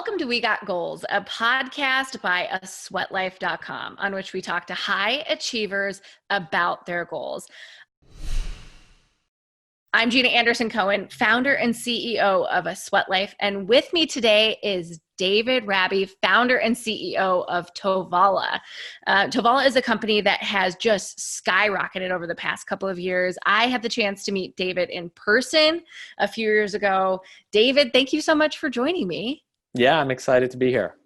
Welcome to We Got Goals, a podcast by asweatlife.com on which we talk to high achievers about their goals. I'm Gina Anderson Cohen, founder and CEO of A Sweat Life, and with me today is David Rabie, founder and CEO of Tovala. Tovala is a company that has just skyrocketed over the past couple of years. I had the chance to meet David in person a few years ago. David, thank you so much for joining me. Yeah, I'm excited to be here.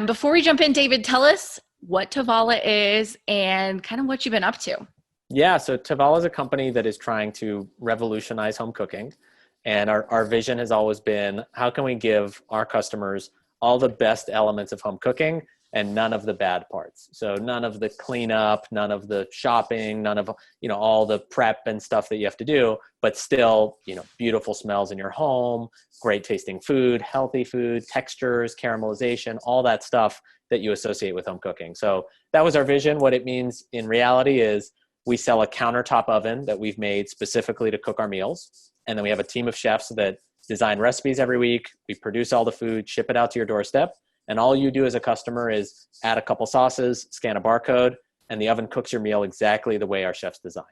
Before we jump in, David, tell us what Tavala is and kind of what you've been up to. Yeah, so Tavala is a company that is trying to revolutionize home cooking. And our vision has always been, how can we give our customers all the best elements of home cooking and none of the bad parts? So none of the cleanup, none of the shopping, none of, all the prep and stuff that you have to do, but still, beautiful smells in your home, great tasting food, healthy food, textures, caramelization, all that stuff that you associate with home cooking. So that was our vision. What it means in reality is we sell a countertop oven that we've made specifically to cook our meals. And then we have a team of chefs that design recipes every week. We produce all the food, ship it out to your doorstep. And all you do as a customer is add a couple sauces, scan a barcode, and the oven cooks your meal exactly the way our chefs design.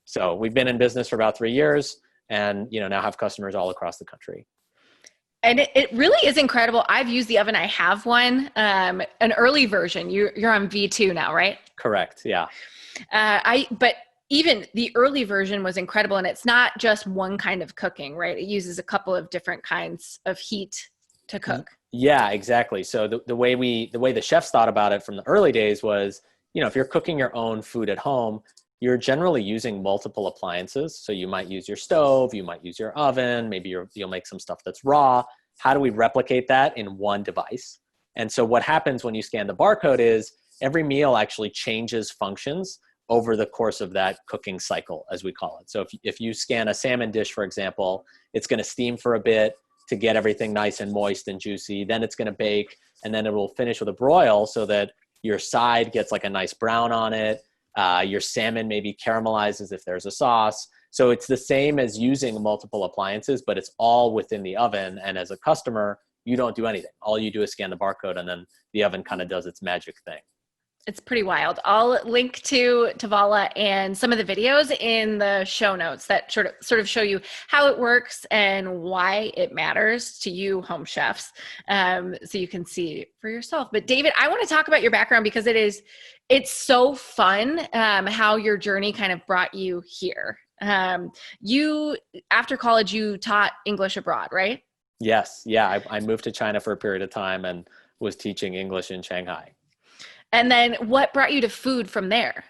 So we've been in business for about 3 years and now have customers all across the country. And it really is incredible. I've used the oven. I have one, an early version. You're on V2 now, right? Correct. Yeah. But even the early version was incredible, and it's not just one kind of cooking, right? It uses a couple of different kinds of heat to cook. Yeah, exactly. So the way the chefs thought about it from the early days was, if you're cooking your own food at home, you're generally using multiple appliances. So you might use your stove, you might use your oven, maybe you'll make some stuff that's raw. How do we replicate that in one device? And so what happens when you scan the barcode is every meal actually changes functions over the course of that cooking cycle, as we call it. So if you scan a salmon dish, for example, it's going to steam for a bit to get everything nice and moist and juicy. Then it's going to bake, and then it will finish with a broil so that your side gets like a nice brown on it. Your salmon maybe caramelizes if there's a sauce. So it's the same as using multiple appliances, but it's all within the oven. And as a customer, you don't do anything. All you do is scan the barcode, and then the oven kind of does its magic thing. It's pretty wild. I'll link to Tavala and some of the videos in the show notes that sort of show you how it works and why it matters to you home chefs, so you can see for yourself. But David, I want to talk about your background because it's so fun how your journey kind of brought you here. You, after college, you taught English abroad, right? Yes. Yeah. I moved to China for a period of time and was teaching English in Shanghai. And then what brought you to food from there?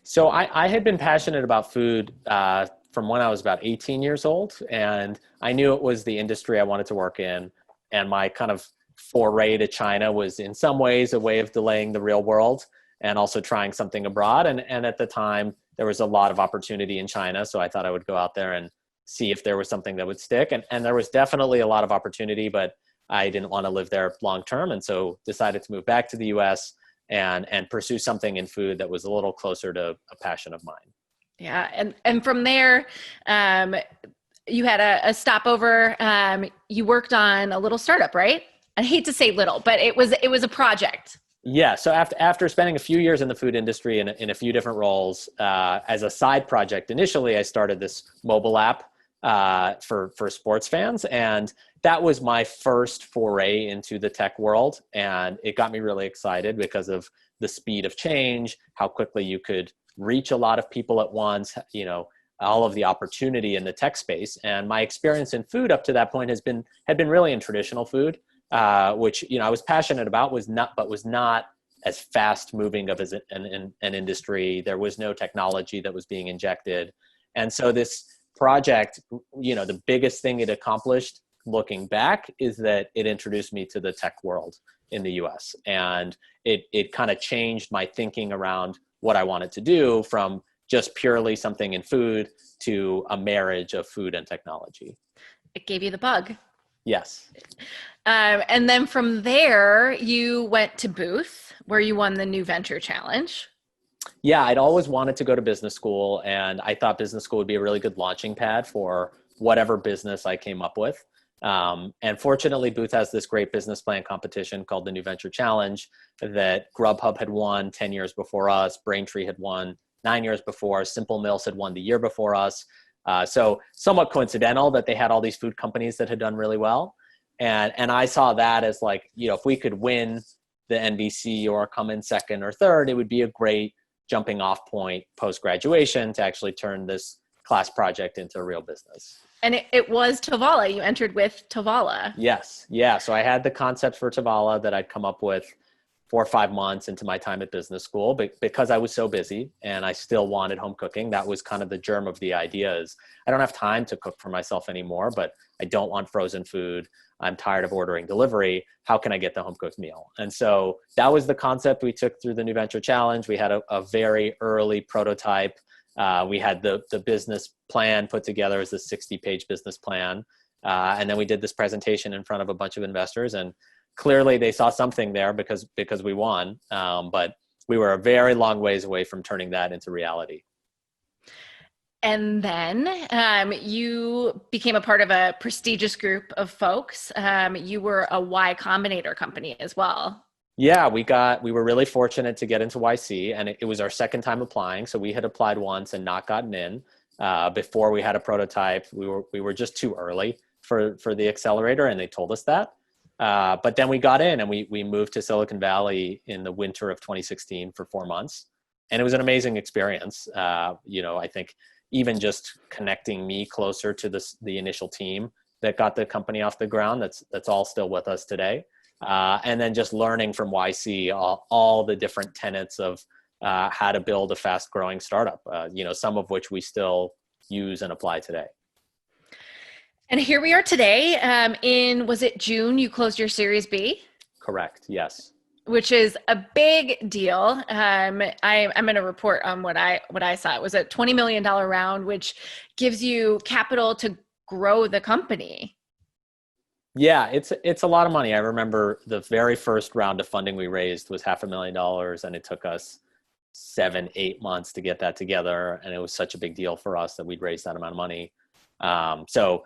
So I had been passionate about food from when I was about 18 years old, and I knew it was the industry I wanted to work in. And my kind of foray to China was in some ways a way of delaying the real world and also trying something abroad. And at the time, there was a lot of opportunity in China. So I thought I would go out there and see if there was something that would stick. And there was definitely a lot of opportunity, but I didn't want to live there long term. And so decided to move back to the US and pursue something in food that was a little closer to a passion of mine. Yeah. And from there, you had a stopover. You worked on a little startup, right? I hate to say little, but it was a project. Yeah. So after spending a few years in the food industry in a few different roles, as a side project, initially I started this mobile app for sports fans. And that was my first foray into the tech world. And it got me really excited because of the speed of change, how quickly you could reach a lot of people at once, all of the opportunity in the tech space. And my experience in food up to that point had been really in traditional food, which, I was passionate about, was not as fast moving of as an industry. There was no technology that was being injected. And so this project, the biggest thing it accomplished looking back is that it introduced me to the tech world in the US. And it kind of changed my thinking around what I wanted to do from just purely something in food to a marriage of food and technology. It gave you the bug. Yes. And then from there, you went to Booth, where you won the New Venture Challenge. Yeah, I'd always wanted to go to business school, and I thought business school would be a really good launching pad for whatever business I came up with. And fortunately, Booth has this great business plan competition called the New Venture Challenge that Grubhub had won 10 years before us. Braintree had won 9 years before. Simple Mills had won the year before us. So somewhat coincidental that they had all these food companies that had done really well. And I saw that as like, if we could win the NVC or come in second or third, it would be a great jumping off point post-graduation to actually turn this class project into a real business. And it was Tavala. You entered with Tavala. Yes. Yeah. So I had the concept for Tavala that I'd come up with 4 or 5 months into my time at business school, but because I was so busy and I still wanted home cooking, that was kind of the germ of the idea. Is I don't have time to cook for myself anymore, but I don't want frozen food. I'm tired of ordering delivery. How can I get the home cooked meal? And so that was the concept we took through the New Venture Challenge. We had a very early prototype. We had the business plan put together as a 60-page business plan. And then we did this presentation in front of a bunch of investors, and clearly they saw something there because we won. But we were a very long ways away from turning that into reality. And then you became a part of a prestigious group of folks. You were a Y Combinator company as well. Yeah, we were really fortunate to get into YC, and it was our second time applying. So we had applied once and not gotten in. Before we had a prototype, we were just too early for the accelerator, and they told us that. But then we got in, and we moved to Silicon Valley in the winter of 2016 for 4 months, and it was an amazing experience. I think even just connecting me closer to the initial team that got the company off the ground, that's all still with us today. And then just learning from YC all the different tenets of how to build a fast growing startup, some of which we still use and apply today. And here we are today. Was it June you closed your Series B? Correct. Yes. Which is a big deal. I'm going to report on what I saw. It was a $20 million round, which gives you capital to grow the company. Yeah, it's a lot of money. I remember the very first round of funding we raised was $500,000, and it took us 7-8 months to get that together. And it was such a big deal for us that we'd raised that amount of money. So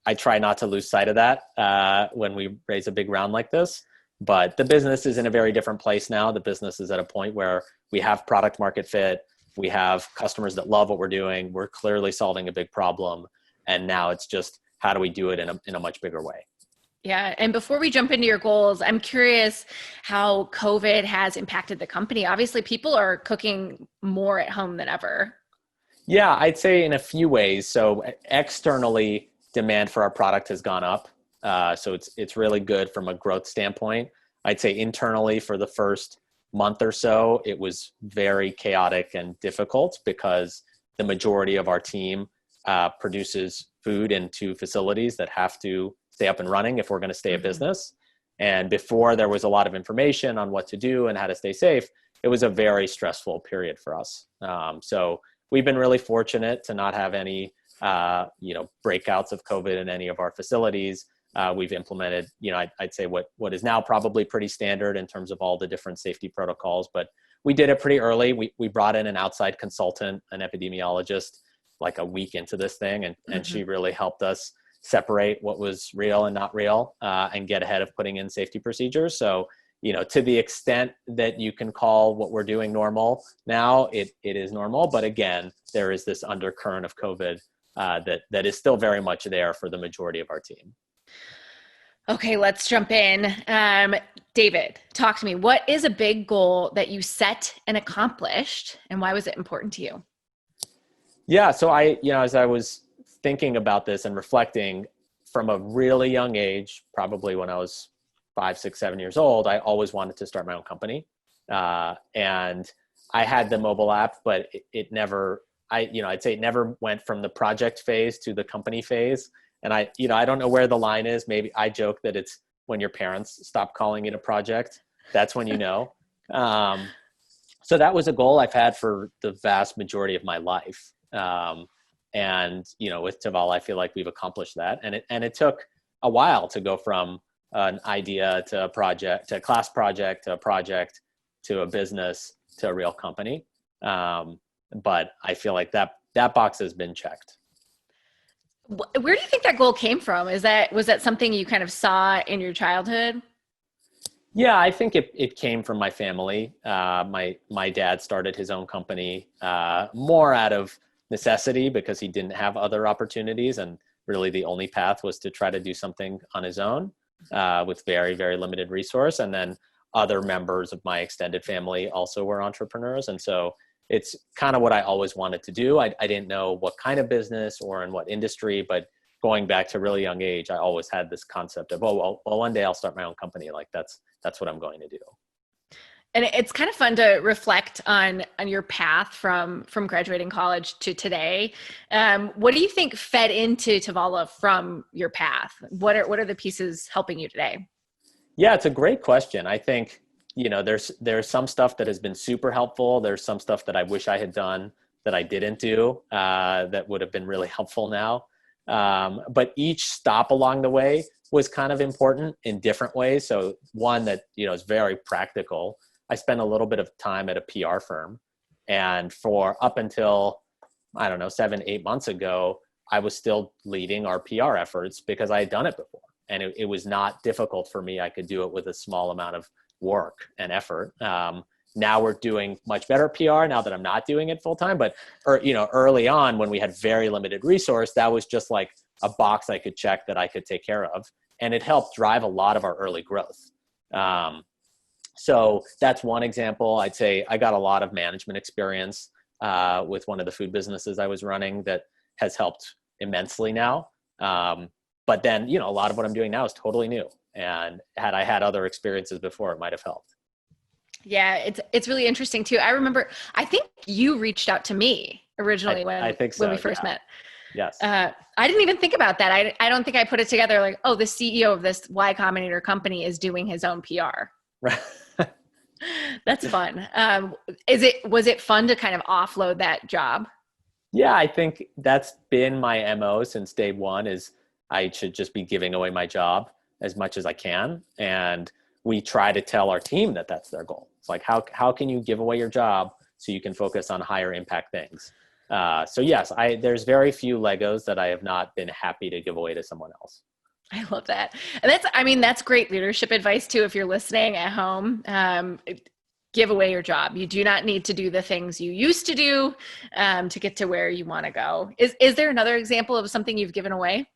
I try not to lose sight of that when we raise a big round like this. But the business is in a very different place now. The business is at a point where we have product market fit. We have customers that love what we're doing. We're clearly solving a big problem. And now it's just, how do we do it in a much bigger way? Yeah. And before we jump into your goals, I'm curious how COVID has impacted the company. Obviously, people are cooking more at home than ever. Yeah, I'd say in a few ways. So externally, demand for our product has gone up. So it's really good from a growth standpoint. I'd say internally, for the first month or so, it was very chaotic and difficult because the majority of our team produces food in 2 facilities that have to stay up and running if we're going to stay a business. And before there was a lot of information on what to do and how to stay safe, it was a very stressful period for us. So we've been really fortunate to not have any breakouts of COVID in any of our facilities. We've implemented, I'd say what is now probably pretty standard in terms of all the different safety protocols, but we did it pretty early. We brought in an outside consultant, an epidemiologist, like a week into this thing. And she really helped us separate what was real and not real, and get ahead of putting in safety procedures. So, to the extent that you can call what we're doing normal now, it is normal. But again, there is this undercurrent of COVID that is still very much there for the majority of our team. Okay, let's jump in. David, talk to me. What is a big goal that you set and accomplished, and why was it important to you? Yeah, so as I was thinking about this and reflecting from a really young age, probably when I was 5, 6, 7 years old, I always wanted to start my own company. And I had the mobile app, but it never, I'd say it never went from the project phase to the company phase. And I don't know where the line is. Maybe I joke that it's when your parents stop calling it a project. That's when you know. So that was a goal I've had for the vast majority of my life. And with Tavala, I feel like we've accomplished that. And it took a while to go from an idea to a project, to a class project, to a project, to a business, to a real company. But I feel like that box has been checked. Where do you think that goal came from? Was that something you kind of saw in your childhood? Yeah, I think it came from my family. My dad started his own company more out of necessity because he didn't have other opportunities, and really the only path was to try to do something on his own with very, very limited resource. And then other members of my extended family also were entrepreneurs, and so it's kind of what I always wanted to do. I didn't know what kind of business or in what industry, but going back to a really young age, I always had this concept of, well, one day I'll start my own company. Like that's what I'm going to do. And it's kind of fun to reflect on your path from graduating college to today. What do you think fed into Tavala from your path? What are the pieces helping you today? Yeah, it's a great question. I think, there's some stuff that has been super helpful. There's some stuff that I wish I had done that I didn't do that would have been really helpful now. But each stop along the way was kind of important in different ways. So one that, is very practical. I spent a little bit of time at a PR firm, and for up until, I don't know, 7-8 months ago, I was still leading our PR efforts because I had done it before. And it was not difficult for me. I could do it with a small amount of work and effort. Now we're doing much better PR now that I'm not doing it full time. But early on, when we had very limited resource, that was just like a box I could check that I could take care of, and it helped drive a lot of our early growth. So that's one example. I'd say I got a lot of management experience with one of the food businesses I was running that has helped immensely now. But then, a lot of what I'm doing now is totally new. And had I had other experiences before, it might have helped. Yeah, it's really interesting too. I think you reached out to me originally I think so, when we first met. Yes. I didn't even think about that. I don't think I put it together like, oh, the CEO of this Y Combinator company is doing his own PR. Right. That's fun. Was it fun to kind of offload that job? Yeah, I think that's been my MO since day one, is I should just be giving away my job as much as I can. And we try to tell our team that that's their goal. It's like, how can you give away your job so you can focus on higher impact things? So yes, there's very few Legos that I have not been happy to give away to someone else. I love that. And that's great leadership advice too. If you're listening at home, give away your job. You do not need to do the things you used to do to get to where you want to go. Is there another example of something you've given away?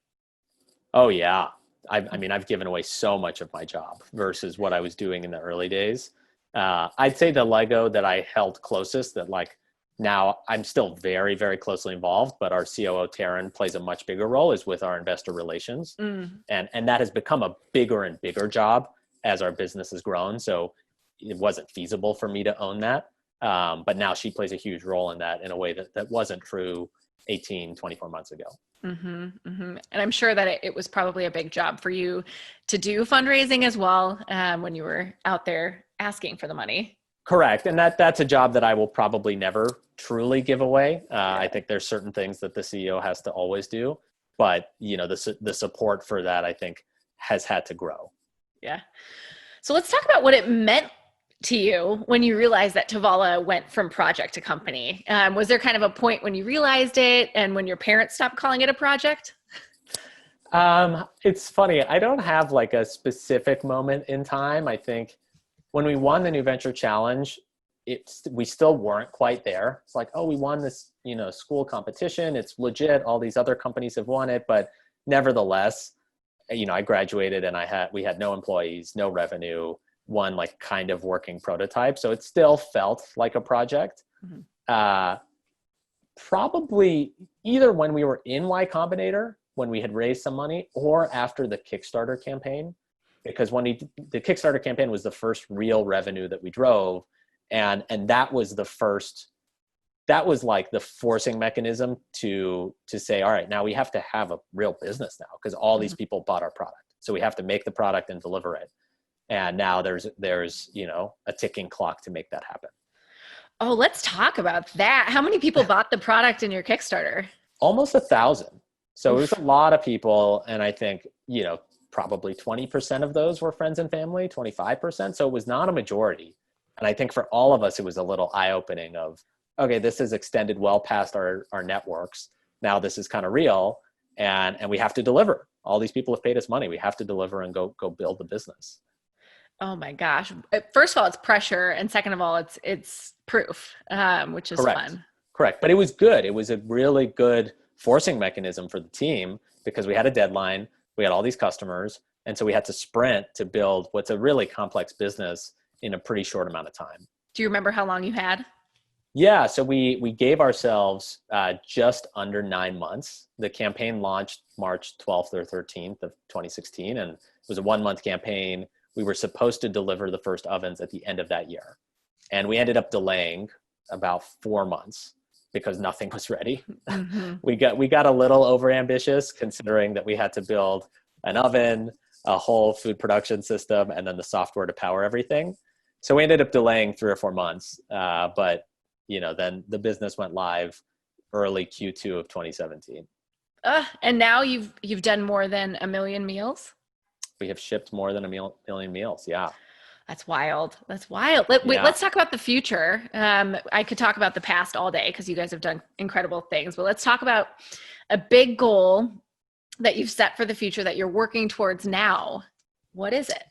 Oh yeah. I've given away so much of my job versus what I was doing in the early days. I'd say the Lego that I held closest, that like now I'm still very, very closely involved, but our COO Taryn plays a much bigger role, is with our investor relations. And that has become a bigger and bigger job as our business has grown. So it wasn't feasible for me to own that. But now she plays a huge role in that in a way that wasn't true 18, 24 months ago. And I'm sure that it was probably a big job for you to do fundraising as well when you were out there asking for the money. Correct. And that's a job that I will probably never truly give away. I think there's certain things that the CEO has to always do, but the support for that, I think, has had to grow. Yeah. So let's talk about what it meant to you when you realized that Tavala went from project to company. Was there kind of a point when you realized it and when your parents stopped calling it a project? It's funny. I don't have like a specific moment in time. I think when we won the New Venture Challenge, we still weren't quite there. It's like, oh, we won this, school competition. It's legit. All these other companies have won it. But nevertheless, I graduated and we had no employees, no revenue, one like kind of working prototype. So it still felt like a project. Probably either when we were in Y Combinator, when we had raised some money, or after the Kickstarter campaign, because the Kickstarter campaign was the first real revenue that we drove. And that was like the forcing mechanism to say, all right, now we have to have a real business now, because all these people bought our product. So we have to make the product and deliver it. And now there's a ticking clock to make that happen. Oh, let's talk about that. How many people bought the product in your Kickstarter? Almost 1,000. So it was a lot of people. And I think, probably 20% of those were friends and family, 25%. So it was not a majority. And I think for all of us, it was a little eye-opening of, okay, this has extended well past our networks. Now this is kind of real. and we have to deliver. All these people have paid us money. We have to deliver and go build the business. Oh my gosh. First of all, it's pressure. And second of all, it's proof, which is fun. Correct. But it was good. It was a really good forcing mechanism for the team because we had a deadline. We had all these customers. And so we had to sprint to build what's a really complex business in a pretty short amount of time. Do you remember how long you had? Yeah. So we gave ourselves just under 9 months. The campaign launched March 12th or 13th of 2016. And it was a 1-month campaign. We were supposed to deliver the first ovens at the end of that year. And we ended up delaying about 4 months because nothing was ready. Mm-hmm. We got a little overambitious considering that we had to build an oven, a whole food production system, and then the software to power everything. So we ended up delaying 3 or 4 months. But then the business went live early Q2 of 2017. And now you've done more than 1 million meals? We have shipped more than 1 million meals. Yeah. That's wild. Wait, let's talk about the future. I could talk about the past all day because you guys have done incredible things, but let's talk about a big goal that you've set for the future that you're working towards now. What is it?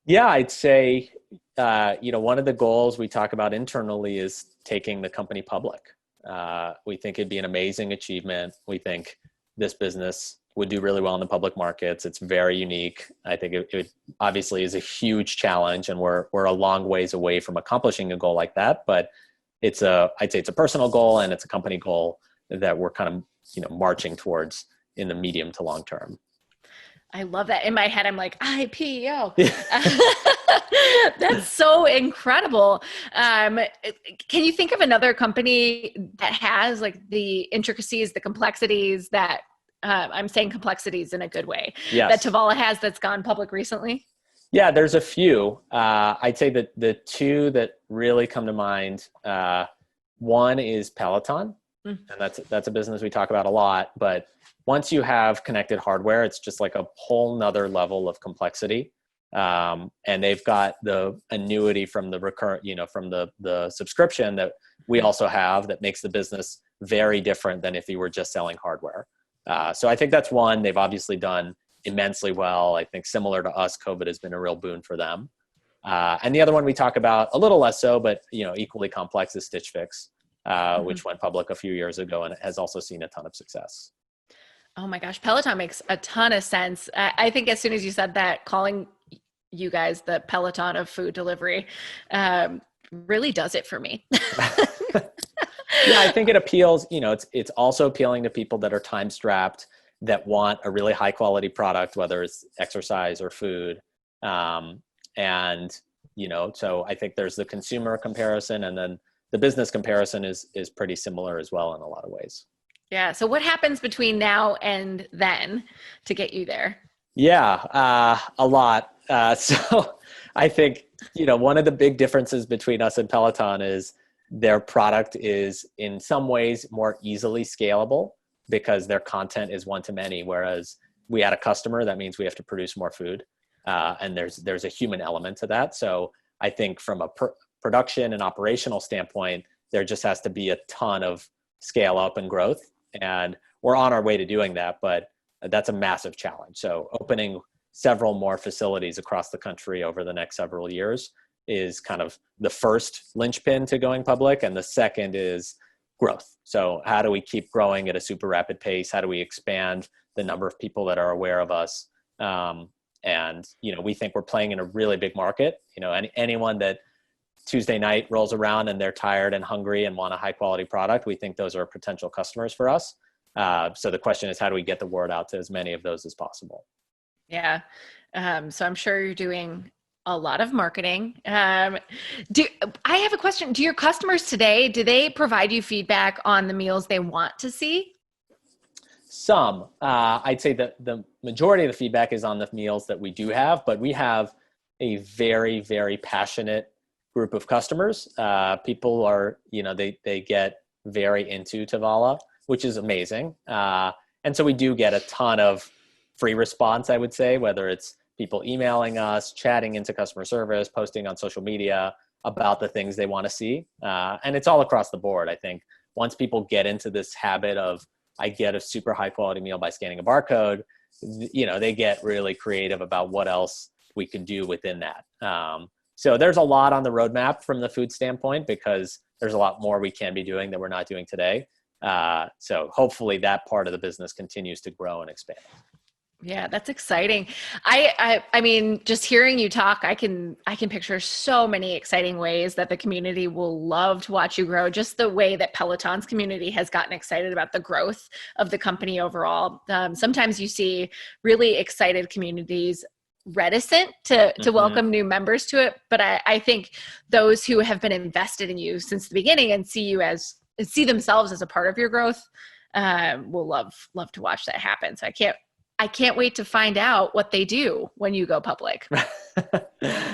Yeah, I'd say, one of the goals we talk about internally is taking the company public. We think it'd be an amazing achievement. We think this business would do really well in the public markets. It's very unique. I think it obviously is a huge challenge, and we're a long ways away from accomplishing a goal like that. But I'd say it's a personal goal and it's a company goal that we're kind of marching towards in the medium to long term. I love that. In my head, I'm like, IPO. That's so incredible. Can you think of another company that has like the intricacies, the complexities that I'm saying complexities in a good way, yes, that Tavala has that's gone public recently? Yeah, there's a few. I'd say that the two that really come to mind, one is Peloton, and that's a business we talk about a lot. But once you have connected hardware, it's just like a whole nother level of complexity. And they've got the annuity from the recurrent, from the subscription that we also have that makes the business very different than if you were just selling hardware. So I think that's one. They've obviously done immensely well. I think similar to us, COVID has been a real boon for them. And the other one we talk about a little less so, but equally complex is Stitch Fix, which went public a few years ago and has also seen a ton of success. Oh my gosh, Peloton makes a ton of sense. I think as soon as you said that, calling you guys the Peloton of food delivery really does it for me. Yeah, I think it appeals, it's also appealing to people that are time strapped, that want a really high quality product, whether it's exercise or food. So I think there's the consumer comparison, and then the business comparison is pretty similar as well in a lot of ways. Yeah. So what happens between now and then to get you there? Yeah, a lot. So I think, one of the big differences between us and Peloton is their product is in some ways more easily scalable because their content is one-to-many, whereas we had a customer, that means we have to produce more food. And there's a human element to that. So I think from a production and operational standpoint, there just has to be a ton of scale up and growth. And we're on our way to doing that, but that's a massive challenge. So opening several more facilities across the country over the next several years is kind of the first linchpin to going public. And the second is growth. So how do we keep growing at a super rapid pace? How do we expand the number of people that are aware of us? And we think we're playing in a really big market. Anyone that Tuesday night rolls around and they're tired and hungry and want a high quality product, we think those are potential customers for us. So the question is, how do we get the word out to as many of those as possible? Yeah. So I'm sure you're doing a lot of marketing. I have a question. Do your customers today, do they provide you feedback on the meals they want to see? Some. I'd say that the majority of the feedback is on the meals that we do have, but we have a very, very passionate group of customers. People are, they get very into Tavala, which is amazing. And so we do get a ton of free response, I would say, whether it's people emailing us, chatting into customer service, posting on social media about the things they want to see. And it's all across the board. I think once people get into this habit of I get a super high quality meal by scanning a barcode, they get really creative about what else we can do within that. So there's a lot on the roadmap from the food standpoint, because there's a lot more we can be doing that we're not doing today. So hopefully that part of the business continues to grow and expand. Yeah, that's exciting. I mean, just hearing you talk, I can picture so many exciting ways that the community will love to watch you grow. Just the way that Peloton's community has gotten excited about the growth of the company overall. Sometimes you see really excited communities reticent to welcome new members to it, but I think those who have been invested in you since the beginning and see themselves as a part of your growth will love to watch that happen. So I can't wait to find out what they do when you go public.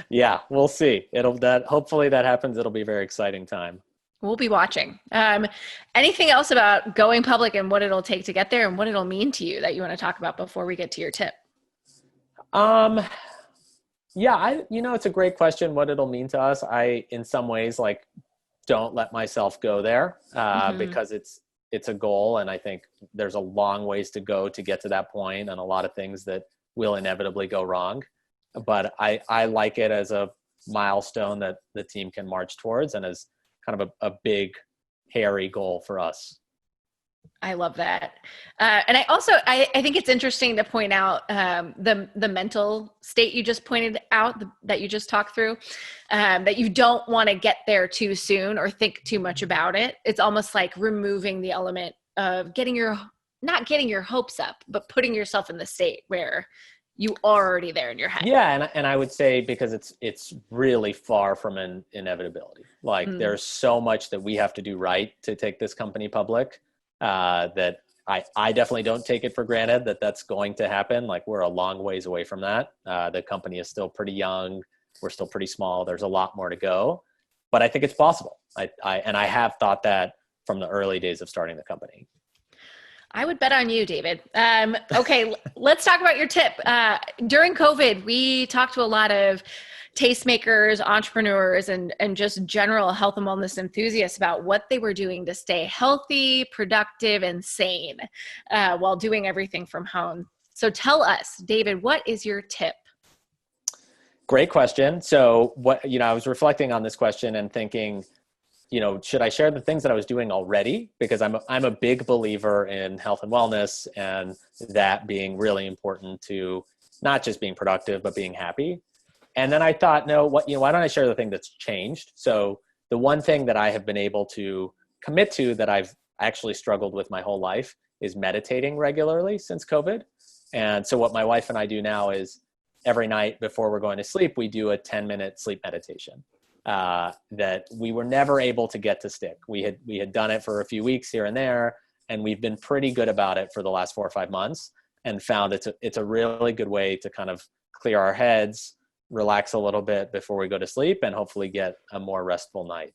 Yeah, we'll see. Hopefully that happens. It'll be a very exciting time. We'll be watching. Anything else about going public and what it'll take to get there and what it'll mean to you that you want to talk about before we get to your tip? Yeah, it's a great question, what it'll mean to us. I, in some ways, don't let myself go there, because it's a goal. And I think there's a long ways to go to get to that point, and a lot of things that will inevitably go wrong. But I like it as a milestone that the team can march towards, and as kind of a big, hairy goal for us. I love that. And I think it's interesting to point out the mental state you just pointed out, that you just talked through, that you don't want to get there too soon or think too much about it. It's almost like removing the element of not getting your hopes up, but putting yourself in the state where you are already there in your head. Yeah, and I would say, because it's really far from an inevitability. There's so much that we have to do right to take this company public, that I definitely don't take it for granted that that's going to happen. We're a long ways away from that. The company is still pretty young. We're still pretty small. There's a lot more to go, but I think it's possible. I have thought that from the early days of starting the company. I would bet on you, David. Okay, let's talk about your tip. During COVID, we talked to a lot of tastemakers, entrepreneurs, and just general health and wellness enthusiasts about what they were doing to stay healthy, productive, and sane while doing everything from home. So tell us, David, what is your tip? Great question. So I was reflecting on this question and thinking, should I share the things that I was doing already? Because I'm a big believer in health and wellness, and that being really important to not just being productive, but being happy. And then I thought, no, why don't I share the thing that's changed? So the one thing that I have been able to commit to that I've actually struggled with my whole life is meditating regularly since COVID. And so what my wife and I do now is every night before we're going to sleep, we do a 10-minute sleep meditation. That we were never able to get to stick. We had done it for a few weeks here and there, and we've been pretty good about it for the last 4 or 5 months, and found it's a really good way to kind of clear our heads, relax a little bit before we go to sleep, and hopefully get a more restful night.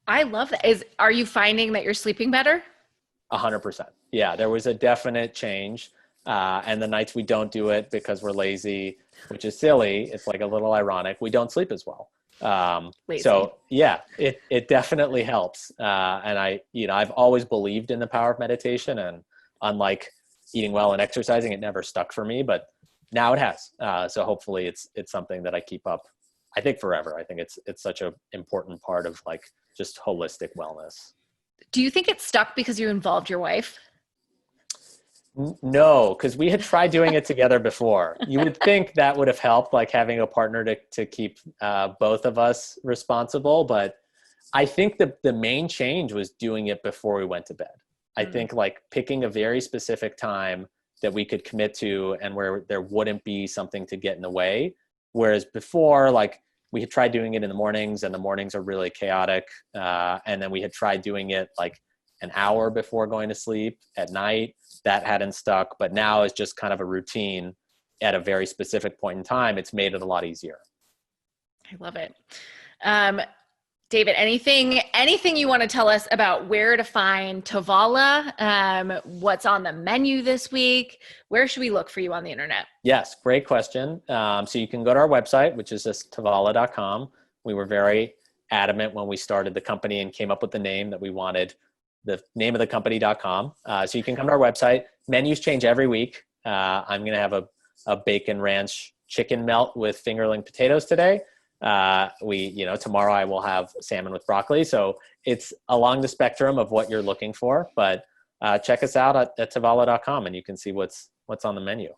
I love that. Are you finding that you're sleeping better? 100%. Yeah, there was a definite change. And the nights we don't do it because we're lazy, which is silly, it's a little ironic, we don't sleep as well. So yeah, it definitely helps. And I've always believed in the power of meditation, and unlike eating well and exercising, it never stuck for me, but now it has. So hopefully it's something that I keep up, I think, forever. I think it's such an important part of just holistic wellness. Do you think it stuck because you involved your wife? No, because we had tried doing it together before. You would think that would have helped, having a partner to keep both of us responsible. But I think the main change was doing it before we went to bed. I think picking a very specific time that we could commit to, and where there wouldn't be something to get in the way. Whereas before, we had tried doing it in the mornings, and the mornings are really chaotic. And then we had tried doing it an hour before going to sleep at night. That hadn't stuck, but now it's just kind of a routine at a very specific point in time. It's made it a lot easier. I love it. David, anything you want to tell us about where to find Tavala? What's on the menu this week? Where should we look for you on the internet? Yes, great question. So you can go to our website, which is just tavala.com. We were very adamant when we started the company and came up with the name that we wanted the name of the company.com. So you can come to our website. Menus change every week. I'm going to have a bacon ranch chicken melt with fingerling potatoes today. Tomorrow I will have salmon with broccoli. So it's along the spectrum of what you're looking for, but check us out at Tavala.com and you can see what's on the menu.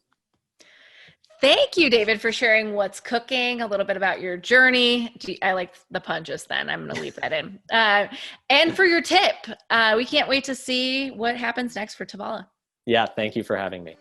Thank you, David, for sharing what's cooking, a little bit about your journey. I like the pun just then. I'm going to leave that in. And for your tip. We can't wait to see what happens next for Tavala. Yeah, thank you for having me.